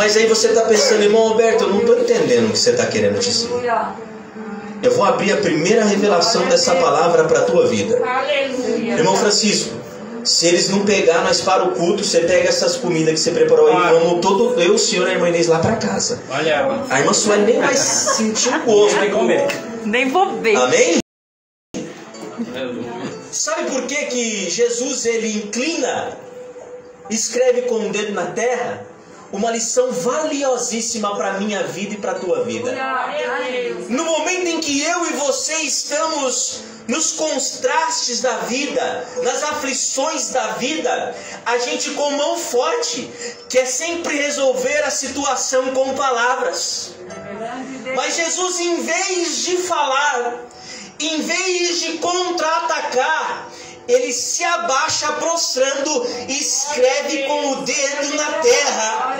Mas aí você está pensando, irmão Alberto, eu não estou entendendo o que você está querendo dizer. Eu vou abrir a primeira revelação dessa palavra para a tua vida. Irmão Francisco, se eles não pegar, nós para o culto, você pega essas comidas que você preparou aí, vamos todo eu, o senhor e a irmã Inês lá para casa. A irmã Sueli nem vai sentir o gosto de comer. Nem vou ver. Amém? Sabe por que que Jesus ele inclina, escreve com o dedo na terra? Uma lição valiosíssima para a minha vida e para a tua vida. No momento em que eu e você estamos nos contrastes da vida, nas aflições da vida, a gente com mão forte quer sempre resolver a situação com palavras. Mas Jesus, em vez de falar, em vez de contra-atacar, ele se abaixa prostrando e escreve com o dedo na terra.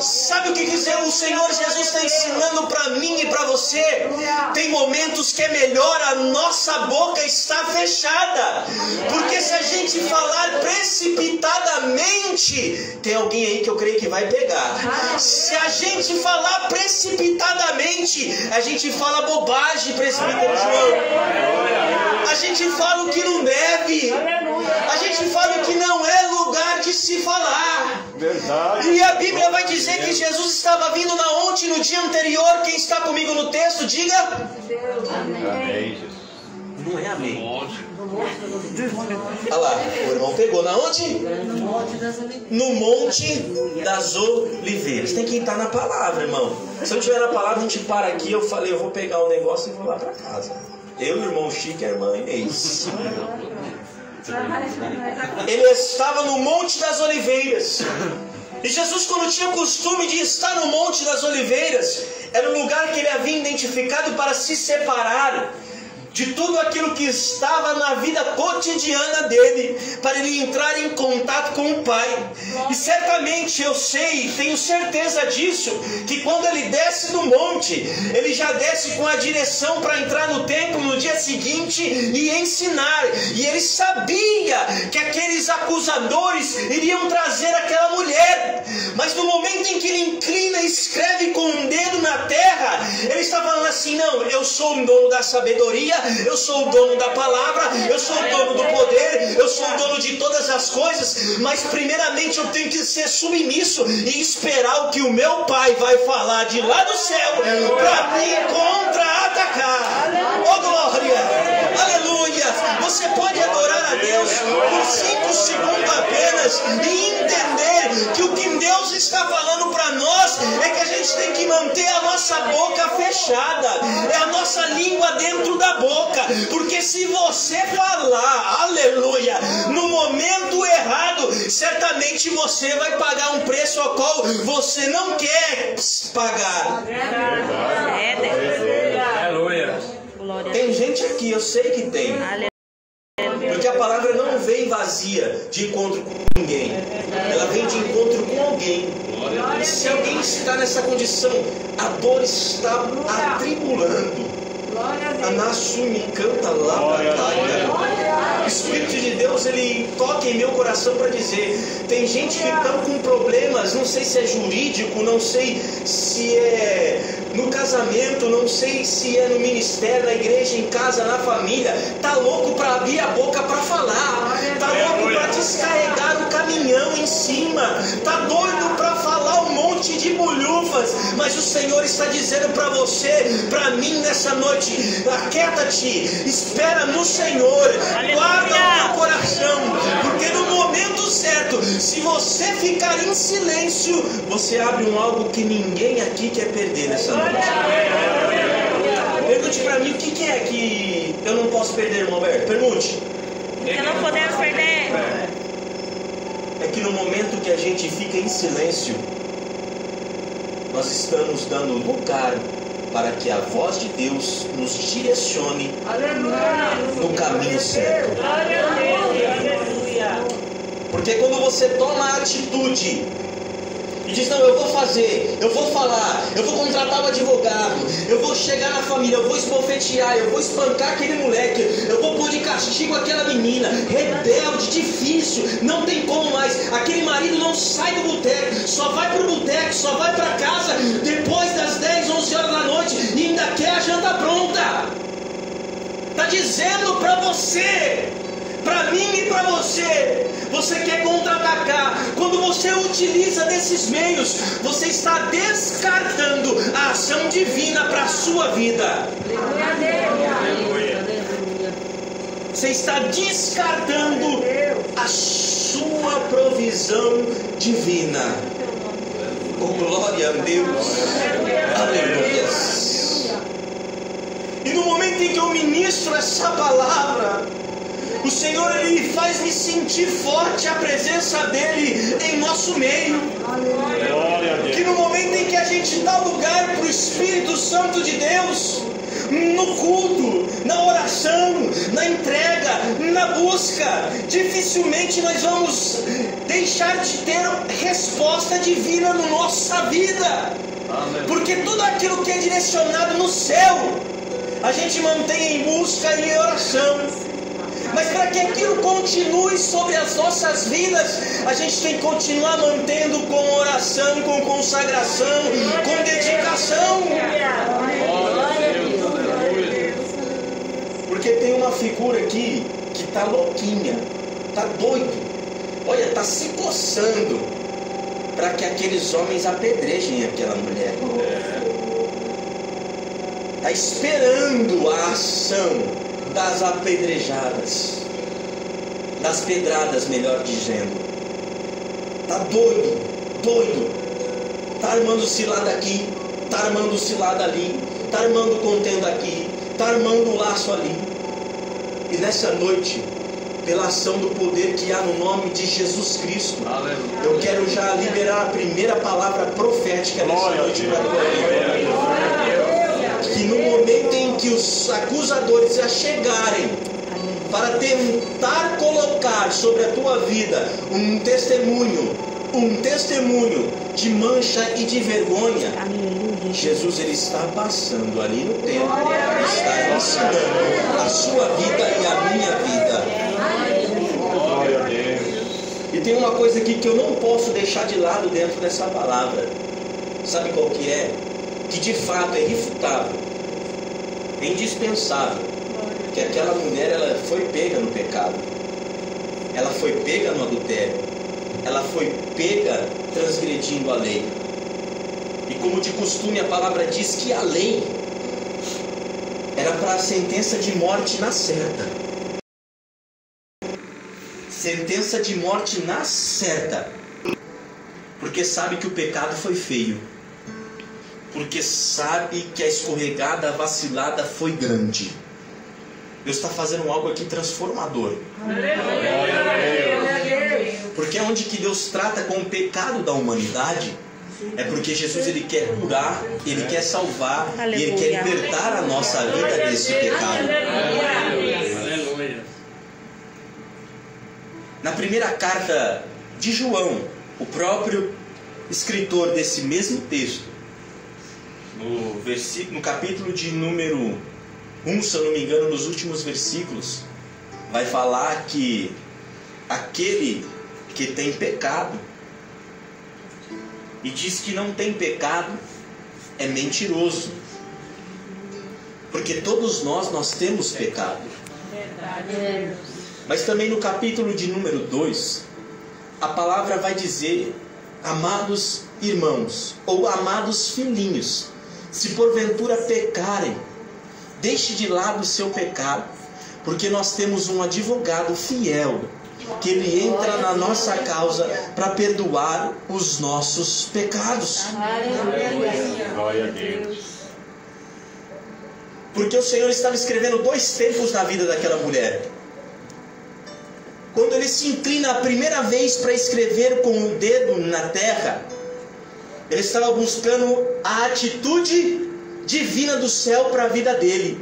Sabe o que dizer? O Senhor Jesus está ensinando para mim e para você. Tem momentos que é melhor a nossa boca estar fechada. Porque se a gente falar precipitadamente, tem alguém aí que eu creio que vai pegar. Se a gente falar precipitadamente, a gente fala bobagem, presbítero João. A gente fala o que não deve. A gente fala o que não é lugar de se falar. Verdade. E a Bíblia vai dizer que Jesus estava vindo na ontem, no dia anterior. Quem está comigo no texto, diga. Amém. Não é amém. Olha lá, o irmão pegou na onde? No Monte das Oliveiras. Tem que estar na palavra, irmão. Se eu estiver na palavra, a gente para aqui. Eu falei, eu vou pegar o negócio e vou lá para casa. Eu, o irmão Chico e a irmã Inês. Ele estava no Monte das Oliveiras. E Jesus, quando tinha o costume de estar no Monte das Oliveiras, era um lugar que ele havia identificado para se separar de tudo aquilo que estava na vida cotidiana dele, para ele entrar em contato com o Pai. E certamente eu sei, tenho certeza disso, que quando ele desce do monte, ele já desce com a direção para entrar no templo no dia seguinte e ensinar. E ele sabia que aqueles acusadores iriam trazer aquela mulher. Mas no momento em que ele inclina e escreve com um dedo na terra, ele está falando assim: não, eu sou o dono da sabedoria, eu sou o dono da palavra, eu sou o dono do poder, eu sou o dono de todas as coisas, mas primeiramente eu tenho que ser submisso e esperar o que o meu Pai vai falar de lá do céu para me contra-atacar. Oh glória, aleluia. Você pode adorar a Deus por 5 segundos apenas e entender que o que Deus está falando para nós é que a gente tem que manter a nossa boca fechada, é a nossa língua dentro da boca. Porque se você falar, aleluia, no momento errado, certamente você vai pagar um preço ao qual você não quer pagar. Aleluia. Tem gente aqui, eu sei que tem. Porque a palavra não vem vazia de encontro com ninguém. Ela vem de encontro com alguém. E se alguém está nessa condição, a dor está atribulando. Anassumi canta lá pra cá. O Espírito de Deus, ele toca em meu coração para dizer: tem gente que está com problemas, não sei se é jurídico, não sei se é no casamento, não sei se é no ministério, na igreja, em casa, na família. Tá louco para abrir a boca para falar, tá louco para descarregar o caminhão em cima, tá doido para falar um monte de bolhufas. Mas o Senhor está dizendo para você, para mim nessa noite: aquieta-te, espera no Senhor, guarda o teu coração, porque no momento certo, se você ficar em silêncio, você abre um algo que ninguém aqui quer perder nessa noite. Pergunte para mim, o que é que eu não posso perder, irmão Alberto? Pergunte. Que não podemos perder. É que no momento que a gente fica em silêncio, nós estamos dando lugar para que a voz de Deus nos direcione no caminho certo. Porque quando você toma a atitude e diz: não, eu vou fazer, eu vou falar, eu vou contratar um advogado, eu vou chegar na família, eu vou esbofetear, eu vou espancar aquele moleque, eu vou pôr de castigo aquela menina, rebelde, difícil, não tem como mais. Aquele marido não sai do boteco, só vai pro boteco, só vai para casa depois das 10, 11 horas da noite e ainda quer a janta pronta. Está dizendo para você, para mim e para você, você quer contra-atacar. Quando você utiliza desses meios, você está descartando a ação divina para a sua vida. Você está descartando a sua provisão divina. Oh, glória a Deus. Aleluia. E no momento em que eu ministro essa palavra, o Senhor, Ele faz-me sentir forte a presença dEle em nosso meio. Que no momento em que a gente dá lugar para o Espírito Santo de Deus, no culto, na oração, na entrega, na busca, dificilmente nós vamos deixar de ter resposta divina na nossa vida. Porque tudo aquilo que é direcionado no céu, a gente mantém em busca e em oração. Mas para que aquilo continue sobre as nossas vidas, a gente tem que continuar mantendo com oração, com consagração, com dedicação. Porque tem uma figura aqui que está louquinha, está doido, olha, está se coçando para que aqueles homens apedrejem aquela mulher. Está esperando a ação das apedrejadas, das pedradas, melhor dizendo. Está doido, está armando cilada aqui, está armando cilada ali, está armando contenda aqui, está armando o laço ali. E nessa noite, pela ação do poder que há no nome de Jesus Cristo, eu quero já liberar a primeira palavra profética nessa noite para a tua vida. Que no momento em que os acusadores já chegarem para tentar colocar sobre a tua vida um testemunho de mancha e de vergonha, Jesus, Ele está passando ali no templo, está ensinando a sua vida e a minha vida. E tem uma coisa aqui que eu não posso deixar de lado dentro dessa palavra. Sabe qual que é? Que de fato é irrefutável, é indispensável, que aquela mulher, ela foi pega no pecado, ela foi pega no adultério, ela foi pega transgredindo a lei. E como de costume a palavra diz que a lei era para a sentença de morte na certa. Sentença de morte na certa. Porque sabe que o pecado foi feio. Porque sabe que a escorregada, a vacilada foi grande. Deus está fazendo algo aqui transformador. Porque é onde que Deus trata com o pecado da humanidade, é porque Jesus, Ele quer curar, Ele quer salvar, e Ele quer libertar a nossa vida desse pecado. Na primeira carta de João, o próprio escritor desse mesmo texto, no capítulo de número 1, se eu não me engano, nos últimos versículos, vai falar que aquele que tem pecado e diz que não tem pecado é mentiroso, porque todos nós temos pecado. Mas também no capítulo de número 2, a palavra vai dizer: amados irmãos, ou amados filhinhos, se porventura pecarem, deixe de lado o seu pecado, porque nós temos um advogado fiel, que Ele entra na nossa causa para perdoar os nossos pecados. Glória a Deus. Porque o Senhor estava escrevendo 2 tempos na vida daquela mulher. Quando Ele se inclina a primeira vez para escrever com o dedo na terra, Ele estava buscando a atitude divina do céu para a vida dele,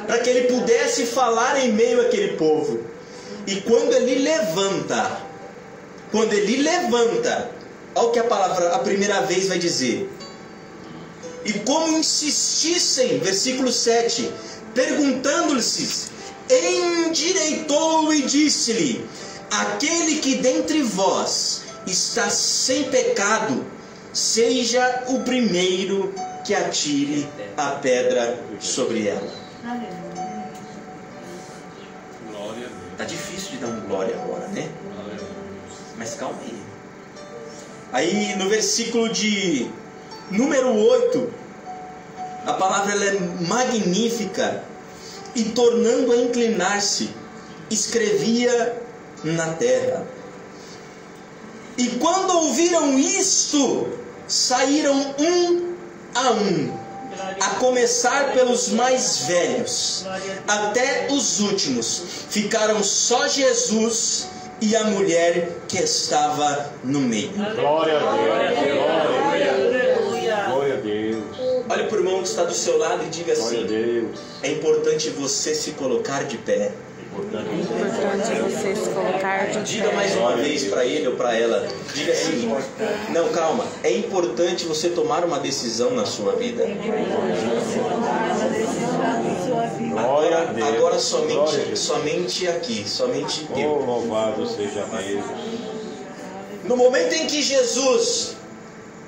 para que ele pudesse falar em meio àquele povo. E quando ele levanta, Olha o que a palavra, a primeira vez, vai dizer. E como insistissem, versículo 7, perguntando-lhes, endireitou-o e disse-lhe: aquele que dentre vós está sem pecado, seja o primeiro que atire a pedra sobre ela. Tá difícil de dar um glória agora, né? Mas calma aí. Aí no versículo de número 8, a palavra ela é magnífica. E tornando a inclinar-se, escrevia na terra. E quando ouviram isto, saíram um a um, a começar pelos mais velhos, até os últimos. Ficaram só Jesus e a mulher que estava no meio. Glória a Deus. Glória a Deus. Olhe para o irmão que está do seu lado e diga Glória a assim: Deus. é importante você se colocar de pé. Importante você se colocar de Diga pé. mais uma vez para ele ou para ela. Diga assim: não, calma. É importante você tomar uma decisão na sua vida. Glória a Deus. Agora Glória a Deus. somente aqui, somente Oh, eu. louvado seja Deus. No momento em que Jesus,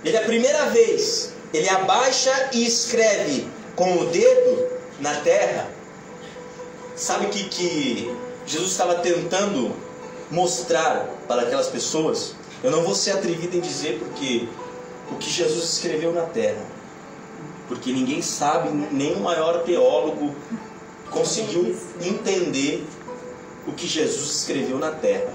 ele a primeira vez, ele abaixa e escreve com o dedo na terra. Sabe o que Jesus estava tentando mostrar para aquelas pessoas? Eu não vou ser atrevido em dizer porque o que Jesus escreveu na terra, porque ninguém sabe, nem o maior teólogo conseguiu entender o que Jesus escreveu na terra.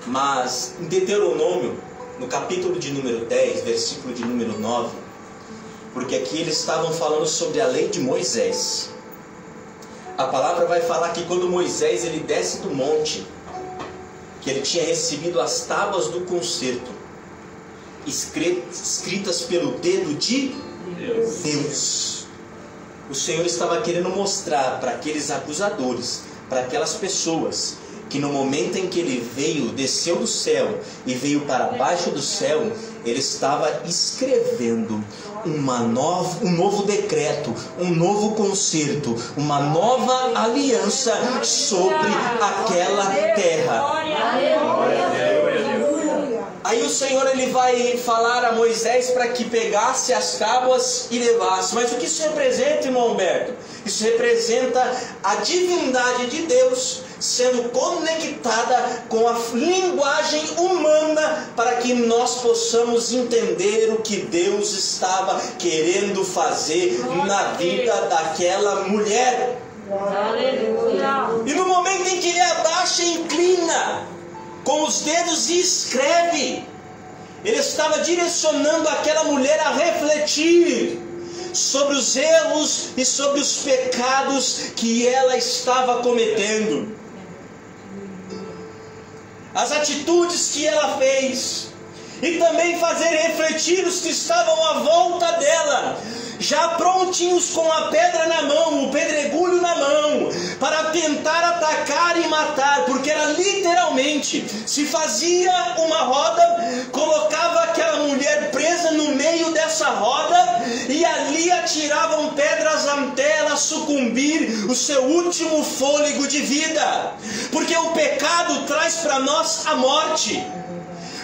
Mas em Deuteronômio, no capítulo de número 10, versículo de número 9, porque aqui eles estavam falando sobre a lei de Moisés. A palavra vai falar que quando Moisés ele desce do monte, que ele tinha recebido as tábuas do concerto, escritas pelo dedo de Deus. O Senhor estava querendo mostrar para aqueles acusadores, para aquelas pessoas, que no momento em que ele veio, desceu do céu e veio para baixo do céu, ele estava escrevendo um novo decreto, um novo concerto, uma nova aliança sobre aquela terra. Aí o Senhor ele vai falar a Moisés para que pegasse as tábuas e levasse. Mas o que isso representa, irmão Humberto? Isso representa a divindade de Deus sendo conectada com a linguagem humana para que nós possamos entender o que Deus estava querendo fazer na vida daquela mulher. E no momento em que ele abaixa e inclina com os dedos e escreve, ele estava direcionando aquela mulher a refletir sobre os erros e sobre os pecados que ela estava cometendo, as atitudes que ela fez, e também fazer refletir os que estavam à volta dela, já prontinhos com a pedra na mão, o pedregulho na mão, para tentar atacar e matar, porque era literalmente, se fazia uma roda, colocava aquela mulher presa no meio dessa roda, e ali atiravam pedras até ela sucumbir o seu último fôlego de vida, porque o pecado traz para nós a morte.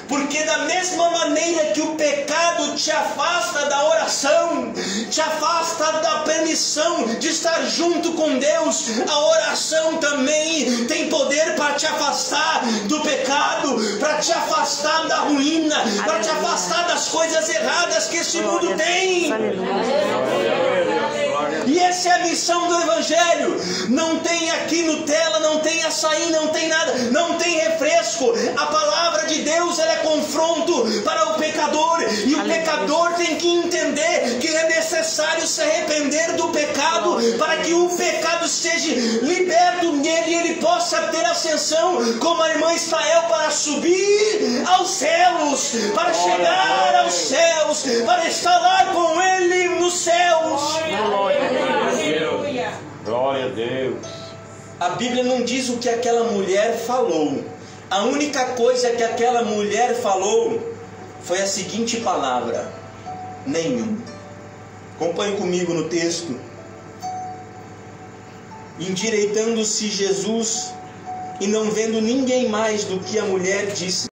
Porque da mesma maneira que o pecado te afasta da oração, te afasta da permissão de estar junto com Deus, a oração também tem poder para te afastar do pecado, para te afastar da ruína, para te afastar das coisas erradas que esse mundo tem. E essa é a missão do Evangelho. Não tem aqui Nutella, não tem açaí, não tem nada, não tem refresco. A palavra de Deus ela é confronto para o pecador, e o pecador tem que entender que é necessário se arrepender do pecado para que o pecado seja liberto nele e ele possa ter ascensão como a irmã Israel, para subir aos céus, para chegar aos céus, para estar lá com ele nos céus. Glória a Deus. A Bíblia não diz o que aquela mulher falou. A única coisa que aquela mulher falou foi a seguinte palavra: nenhum. Acompanhe comigo no texto. Endireitando-se Jesus, e não vendo ninguém mais do que a mulher, disse: